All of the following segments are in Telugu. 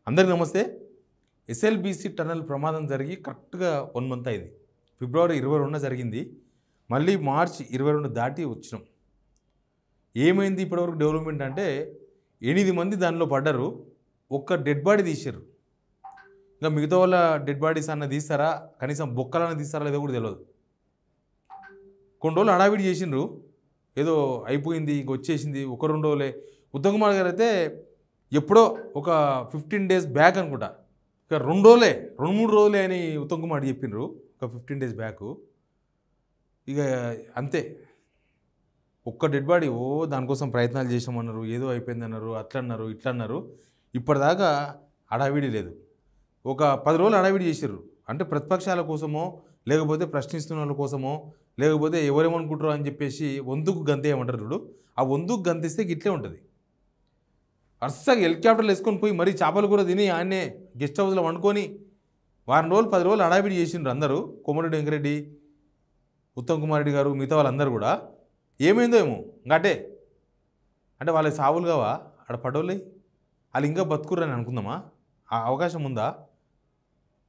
అందరికీ నమస్తే. ఎస్ఎల్బీసీ టన్నల్ ప్రమాదం జరిగి కరెక్ట్గా 1 మంత్ అయింది. ఫిబ్రవరి 22న జరిగింది. మళ్ళీ మార్చి 22 దాటి వచ్చినాం. ఏమైంది ఇప్పటివరకు డెవలప్మెంట్ అంటే 8 మంది దానిలో పడ్డారు. ఒక్క డెడ్ బాడీ తీసారు. ఇంకా మిగతా వాళ్ళ డెడ్ బాడీస్ అన్న తీస్తారా, కనీసం బొక్కలన్న తీస్తారా లేదో కూడా తెలియదు. కొన్ని రోజులు హడావిడి చేసిండ్రు, ఏదో అయిపోయింది ఇంక వచ్చేసింది, 1-2 రోజులే. ఉత్తమ్ కుమార్ గారు అయితే ఎప్పుడో ఒక 15 days బ్యాక్ అనుకుంటా, ఇక 2-3 రోజులే అని ఉత్తమ్ కుమార్ చెప్పిండ్రు ఒక 15 days బ్యాక్. ఇక అంతే, ఒక్క డెడ్ బాడీ దానికోసం ప్రయత్నాలు చేసామన్నారు, ఏదో అయిపోయిందన్నారు, అట్లా అన్నారు, ఇట్లా అన్నారు. ఇప్పటిదాకా హడావిడి లేదు. ఒక 10 రోజులు హడావిడి చేసారు. అంటే ప్రతిపక్షాల కోసమో, లేకపోతే ప్రశ్నిస్తున్న వాళ్ళ కోసమో, లేకపోతే ఎవరేమనుకుంటారో అని చెప్పేసి వందుకు గంతేయమంటారు చూడు, ఆ వందుకు గంతిస్తే ఇట్లే ఉంటుంది. వరుసగా హెలికాప్టర్లు వేసుకొని పోయి మరీ చేపలు కూర తిని ఆయన్నే గెస్ట్ హౌస్లో వండుకొని 10 రోజులు హడావిడి చేసిండ్రు అందరూ. కోమటిరెడ్డి వెంకరెడ్డి, ఉత్తమ్ కుమార్ రెడ్డి గారు, మిగతా వాళ్ళందరూ కూడా. ఏమైందో ఏమో ఇంకటే, అంటే వాళ్ళ సావులు కావా ఆడ పడవలే, వాళ్ళు ఇంకా బతుకుర్రని అనుకుందామా? ఆ అవకాశం ఉందా?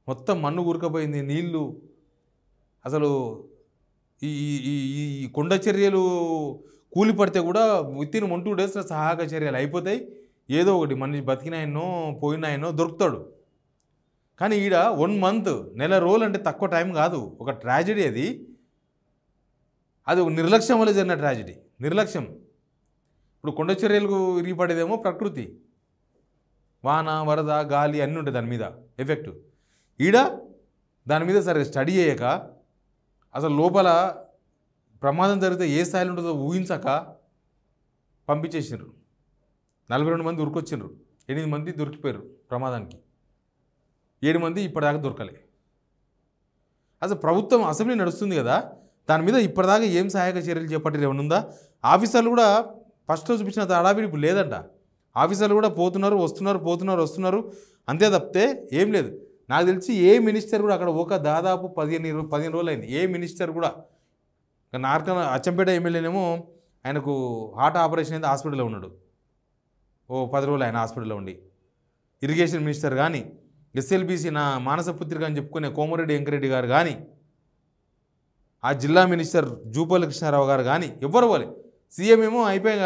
మొత్తం మన్ను కూరుకపోయింది, నీళ్ళు. అసలు ఈ ఈ ఈ కొండ చర్యలు కూలి పడితే కూడా వితిన్ 1-2 days సహాయక చర్యలు అయిపోతాయి. ఏదో ఒకటి మనిషి బతికినాయనో పోయినాయనో దొరుకుతాడు. కానీ ఈడ 1 month, నెల రోజులు అంటే తక్కువ టైం కాదు. ఒక ట్రాజడీ అది. అది ఒక నిర్లక్ష్యం వల్ల జరిగిన ట్రాజడీ. నిర్లక్ష్యం. ఇప్పుడు కొండ చర్యలకు ఇరిగిపడేదేమో ప్రకృతి, వాన, వరద, గాలి అన్నీ ఉంటాయి దాని మీద ఎఫెక్ట్. ఈడ దాని మీద సరిగ్గా స్టడీ చేయక, అసలు లోపల ప్రమాదం జరిగితే ఏ స్థాయిలో ఉంటుందో ఊహించక పంపించేసిండ్రు. 42 మంది ఉరికొచ్చిండ్రు. 8 మంది దొరికిపోయారు ప్రమాదానికి. 7 మంది ఇప్పటిదాకా దొరకలే. అసలు ప్రభుత్వం అసెంబ్లీ నడుస్తుంది కదా, దాని మీద ఇప్పటిదాకా ఏం సహాయక చర్యలు చేపట్టారు ఏమైనా ఉందా? ఆఫీసర్లు కూడా ఫస్ట్ రోజు చూపించిన హడావిడి ఇప్పుడు లేదంట. ఆఫీసర్లు కూడా పోతున్నారు వస్తున్నారు అంతే తప్పితే ఏం లేదు. నాకు తెలిసి ఏ మినిస్టర్ కూడా అక్కడ దాదాపు 15 రోజులు అయింది. ఏ మినిస్టర్ కూడా, అచ్చంపేట ఎమ్మెల్యేనేమో ఆయనకు హార్ట్ ఆపరేషన్ అయితే హాస్పిటల్లో ఉన్నాడు. 10 రోజులు ఆయన హాస్పిటల్లో ఉండి. ఇరిగేషన్ మినిస్టర్ కానీ, ఎస్ఎల్బీసీ నా మానస పుత్రిక అని చెప్పుకునే కోమటిరెడ్డి వెంకరెడ్డి గారు కానీ, ఆ జిల్లా మినిస్టర్ జూపల్లి కృష్ణారావు గారు కానీ ఎవ్వరు పోలే. సీఎం ఏమో అయిపోయి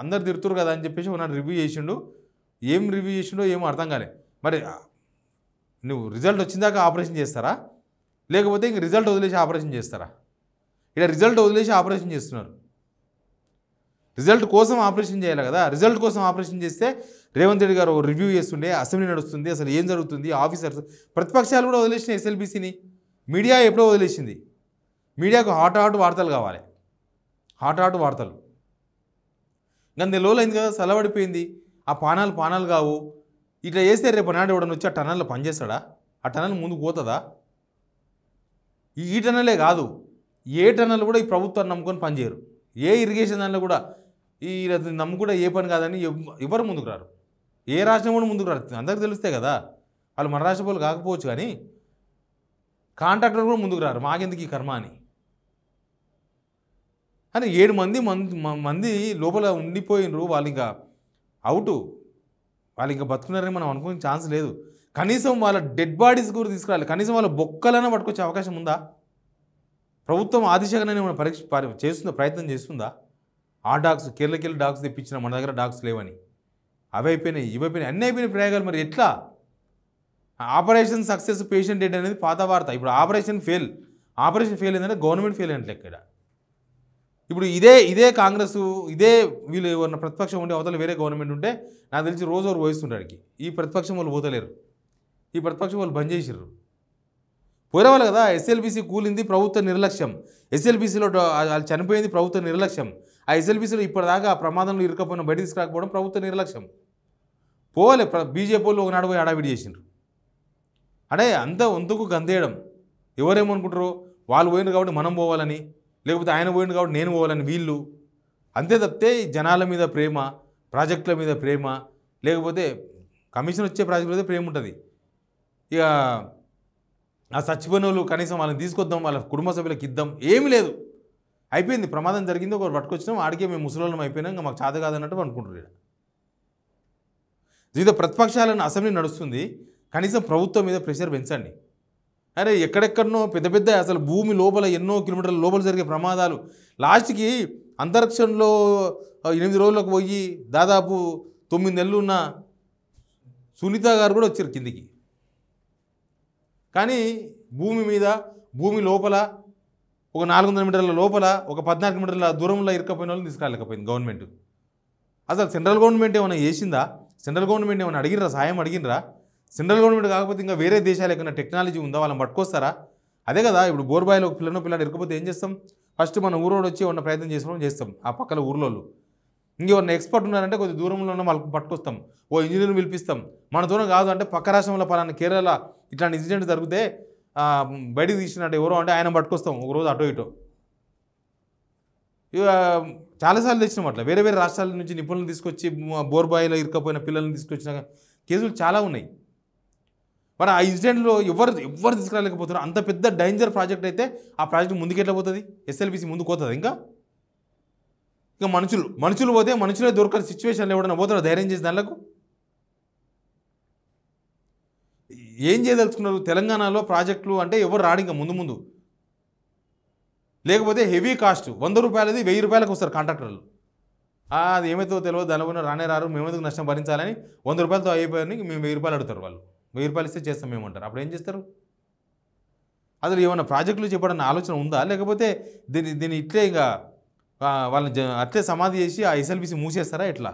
అందరు తిరుతురు కదా అని చెప్పేసి ఉన్నాడు, రివ్యూ చేసిండు. ఏం రివ్యూ చేసిండో ఏమో అర్థం కాలే. మరి నువ్వు రిజల్ట్ వచ్చిందాకా ఆపరేషన్ చేస్తారా, లేకపోతే ఇంక రిజల్ట్ వదిలేసి ఆపరేషన్ చేస్తారా? ఇక్కడ రిజల్ట్ వదిలేసి ఆపరేషన్ చేస్తున్నారు. రిజల్ట్ కోసం ఆపరేషన్ చేయాలి కదా. రిజల్ట్ కోసం ఆపరేషన్ చేస్తే రేవంత్ రెడ్డి గారు రివ్యూ చేస్తుండే, అసెంబ్లీ నడుస్తుంది, అసలు ఏం జరుగుతుంది, ఆఫీసర్స్, ప్రతిపక్షాలు కూడా వదిలేసిన ఎస్ఎల్బీసీని. మీడియా ఎప్పుడో వదిలేసింది. మీడియాకు హాట్ వార్తలు కావాలి, హాట్ వార్తలు. ఇంకా నెలలో అయింది కదా, సలవడిపోయింది. ఆ పానాలు కావు. ఇట్లా చేస్తే రేపు నాడు ఎవడని వచ్చి ఆ టన్నల్లో పనిచేస్తాడా? ఆ టన్నల్ ముందుకు పోతుందా? ఈ టన్నలే కాదు, ఏ టన్నల్ కూడా ఈ ప్రభుత్వాన్ని నమ్ముకొని పనిచేయరు. ఏ ఇరిగేషన్ దానిలో కూడా ఈ నమ్ముకుంటే ఏ పని కాదని ఎవరు ముందుకు రారు. ఏ రాష్ట్రం కూడా ముందుకు రారు. అందరికి తెలుస్తే కదా, వాళ్ళు మన రాష్ట్ర వాళ్ళు కాకపోవచ్చు కానీ కాంట్రాక్టర్ కూడా ముందుకు రారు. మాకెందుకు ఈ కర్మ అని. కానీ 7 మంది లోపల ఉండిపోయినరు. వాళ్ళు ఇంకా అవుటు, వాళ్ళు ఇంకా బతుకున్నారని మనం అనుకునే ఛాన్స్ లేదు. కనీసం వాళ్ళ డెడ్ బాడీస్ కూడా తీసుకురాలి, కనీసం వాళ్ళ బొక్కలైనా పట్టుకొచ్చే అవకాశం ఉందా? ప్రభుత్వం ఆదిశగానే మనం ప్రయత్నం చేస్తుందా? ఆ డాగ్స్, కేరళకెళ్ళి డాగ్స్ తెప్పించిన, మన దగ్గర డాగ్స్ లేవని. అవి అయిపోయినాయి, ఇవి అయిపోయినాయి, అన్నీ అయిపోయినాయి ప్రయోగాలు. మరి ఎట్లా? ఆపరేషన్ సక్సెస్, పేషెంట్ డెడ్ అనేది పాత వార్త. ఇప్పుడు ఆపరేషన్ ఫెయిల్ ఏంటంటే గవర్నమెంట్ ఫెయిల్ అయినట్లు ఇక్కడ. ఇప్పుడు ఇదే కాంగ్రెస్, ఇదే వీళ్ళు ఎవరన్నా ప్రతిపక్షం ఉండే అవతల వేరే గవర్నమెంట్ ఉంటే నాకు తెలిసి రోజు పోయిస్తుండడానికి. ఈ ప్రతిపక్షం వాళ్ళు పోతలేరు. ఈ ప్రతిపక్షం వాళ్ళు బంద్ చేసిర్రు. పోయేవాళ్ళు కదా. ఎస్ఎల్బీసీ కూలింది ప్రభుత్వ నిర్లక్ష్యం. ఎస్ఎల్బీసీలో వాళ్ళు చనిపోయింది ప్రభుత్వ నిర్లక్ష్యం. ఆ ఎస్ఎల్బీసీలో ఇప్పటిదాకా ఆ ప్రమాదంలో ఇరుకపోయిన బయట తీసుకురాకపోవడం ప్రభుత్వ నిర్లక్ష్యం. పోవాలి. బీజేపీ వాళ్ళు ఒకనాడు పోయి హడావిడి చేసిండ్రు. అంటే అంత వంతుకు గంతేయడం. ఎవరేమనుకుంటారో, వాళ్ళు పోయినారు కాబట్టి మనం పోవాలని, లేకపోతే ఆయన పోయింది కాబట్టి నేను పోవాలని వీళ్ళు. అంతే తప్పితే జనాల మీద ప్రేమ, ప్రాజెక్టుల మీద ప్రేమ, లేకపోతే కమిషన్ వచ్చే ప్రాజెక్టుల మీద ప్రేమ ఉంటుంది. ఇక ఆ చచ్చిపోయిన వాళ్ళు కనీసం వాళ్ళని తీసుకొద్దాం, వాళ్ళ కుటుంబ సభ్యులకు ఇద్దాం, ఏమీ లేదు. అయిపోయింది, ప్రమాదం జరిగింది, ఒకరు పట్టుకొచ్చినాం, ఆడికే మేము ముసలోళ్ళం అయిపోయినాం, ఇంకా మాకు చేత కాదన్నట్టు అనుకుంటున్నారు. వివిధ ప్రతిపక్షాలను అసెంబ్లీ నడుస్తుంది, కనీసం ప్రభుత్వం మీద ప్రెషర్ పెంచండి. అరే ఎక్కడెక్కడనో పెద్ద పెద్ద అసలు భూమి లోపల ఎన్నో కిలోమీటర్ల లోపల జరిగే ప్రమాదాలు, లాస్ట్కి అంతరిక్షంలో 8 రోజులకు పోయి దాదాపు 9 నెలలు ఉన్న సునీత గారు కూడా వచ్చారు కిందికి. కానీ భూమి మీద, భూమి లోపల ఒక 400 మీటర్ల లోపల ఒక 14 మీటర్ల దూరంలో ఇరుక్కపోయిన వాళ్ళని తీసుకురాలేకపోయింది గవర్నమెంట్. అసలు సెంట్రల్ గవర్నమెంట్ ఏమైనా చేసిందా? సెంట్రల్ గవర్నమెంట్ ఏమైనా అడిగినరా? సాయం అడిగినరా? సెంట్రల్ గవర్నమెంట్ కాకపోతే ఇంకా వేరే దేశాలు ఏమైనా టెక్నాలజీ ఉందా? వాళ్ళని పట్టుకొస్తారా? అదే కదా, ఇప్పుడు బోర్బాయిలో ఒక పిల్లాడు ఇరుకపోతే ఏం చేస్తాం? ఫస్ట్ మన ఊరోడు వచ్చి ఉన్న ప్రయత్నం చేస్తాం, ఆ పక్కల ఊర్లోళ్ళు. ఇంకెవరిని ఎక్స్పర్ట్ ఉన్నారంటే కొద్ది దూరంలో ఉన్న వాళ్ళకి పట్టుకొస్తాం, ఓ ఇంజనీర్ని పిలిపిస్తాం. మనతోనే కాదు అంటే పక్క రాష్ట్రంలో పలానా కేరళ ఇట్లాంటి ఇన్సిడెంట్ జరిగితే బయటికి తీసినట్టు ఎవరో అంటే ఆయన పట్టుకొస్తాం ఒకరోజు అటో ఇటో. ఇక చాలాసార్లు తెచ్చినాం అట్లా, వేరే వేరే రాష్ట్రాల నుంచి నిపుణులను తీసుకొచ్చి బోర్బాయిలో ఇరుక్కపోయిన పిల్లల్ని తీసుకొచ్చిన కేసులు చాలా ఉన్నాయి. మరి ఆ ఇన్సిడెంట్లో ఎవరు తీసుకురాలేకపోతున్నారు. అంత పెద్ద డేంజర్ ప్రాజెక్ట్ అయితే ఆ ప్రాజెక్ట్ ముందుకు ఎట్లా పోతుంది? ఎస్ఎల్బిసి ముందుకు పోతుంది. ఇంకా మనుషులు పోతే మనుషులే దొరకని సిచ్యువేషన్లో ఎవడన్నా పోతాడు ధైర్యం చేసి దానిలకు? ఏం చేయదలుచుకున్నారు? తెలంగాణలో ప్రాజెక్టులు అంటే ఎవరు రాడు ఇంకా ముందు లేకపోతే హెవీ కాస్ట్ 100 రూపాయలది 1000 రూపాయలకు వస్తారు కాంట్రాక్టర్లు. అది ఏమైతుందో తెలియదు, దానిలో రానే రారు, మేమెందుకు నష్టం భరించాలని 100 రూపాయలతో అయిపోయారని మేము 1000 రూపాయలు అడుగుతారు. వాళ్ళు 1000 రూపాయలు ఇస్తే చేస్తాం మేమంటారు. అప్పుడు ఏం చేస్తారు? అసలు ఏమైనా ప్రాజెక్టులు చెప్పడానికి ఆలోచన ఉందా? లేకపోతే దీన్ని ఇట్లే ఇంకా వాళ్ళని అట్లే సమాధి చేసి ఆ ఎస్ఎల్బిసి మూసేస్తారా? ఎట్లా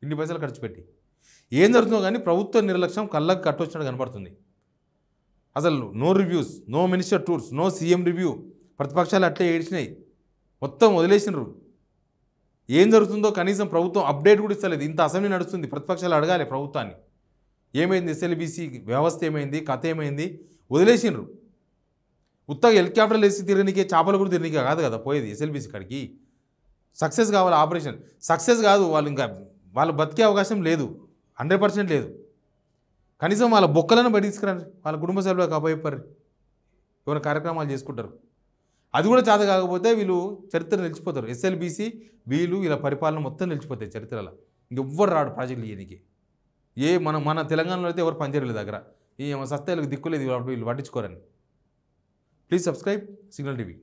ఇన్ని పైసలు ఖర్చు పెట్టి? ఏం జరుగుతుందో కానీ ప్రభుత్వ నిర్లక్ష్యం కళ్ళకు కట్టొచ్చినట్టు కనబడుతుంది. అసలు no reviews, no minister tours, no CM review. ప్రతిపక్షాలు అట్లే ఏడ్చినాయి, మొత్తం వదిలేసినారు. ఏం జరుగుతుందో కనీసం ప్రభుత్వం అప్డేట్ కూడా ఇస్తలేదు. ఇంత అసెంబ్లీ నడుస్తుంది, ప్రతిపక్షాలు అడగాలి ప్రభుత్వాన్ని, ఏమైంది ఎస్ఎల్బిసి వ్యవస్థ, ఏమైంది కథ, ఏమైంది? వదిలేసినారు. ఉత్తగా హెలికాప్టర్లు వేసి తిరగనికే, చేపలు కూడా తిరగనికే కాదు కదా పోయేది ఎస్ఎల్బిసి కాడికి. సక్సెస్ కావాలి ఆపరేషన్, సక్సెస్ కాదు వాళ్ళు బతికే అవకాశం లేదు, 100% లేదు. కనీసం వాళ్ళ బొక్కలను బయట తీసుకురండి, వాళ్ళ కుటుంబ సభ్యులకు అప్పచెప్పారు, ఏమైనా కార్యక్రమాలు చేసుకుంటారు. అది కూడా చేత కాకపోతే వీళ్ళు చరిత్ర నిలిచిపోతారు. ఎస్ఎల్బిసి వీళ్ళు ఇలా పరిపాలన మొత్తం నిలిచిపోతాయి చరిత్రలో. ఇంకెవ్వరు రాడు ప్రాజెక్టులు చేయడానికి. మన తెలంగాణలో అయితే ఎవరు పనిచేయలేదు దగ్గర, ఈ సస్తాయిలకు దిక్కులేదు, వీళ్ళు పట్టించుకోరని. Please subscribe signal TV.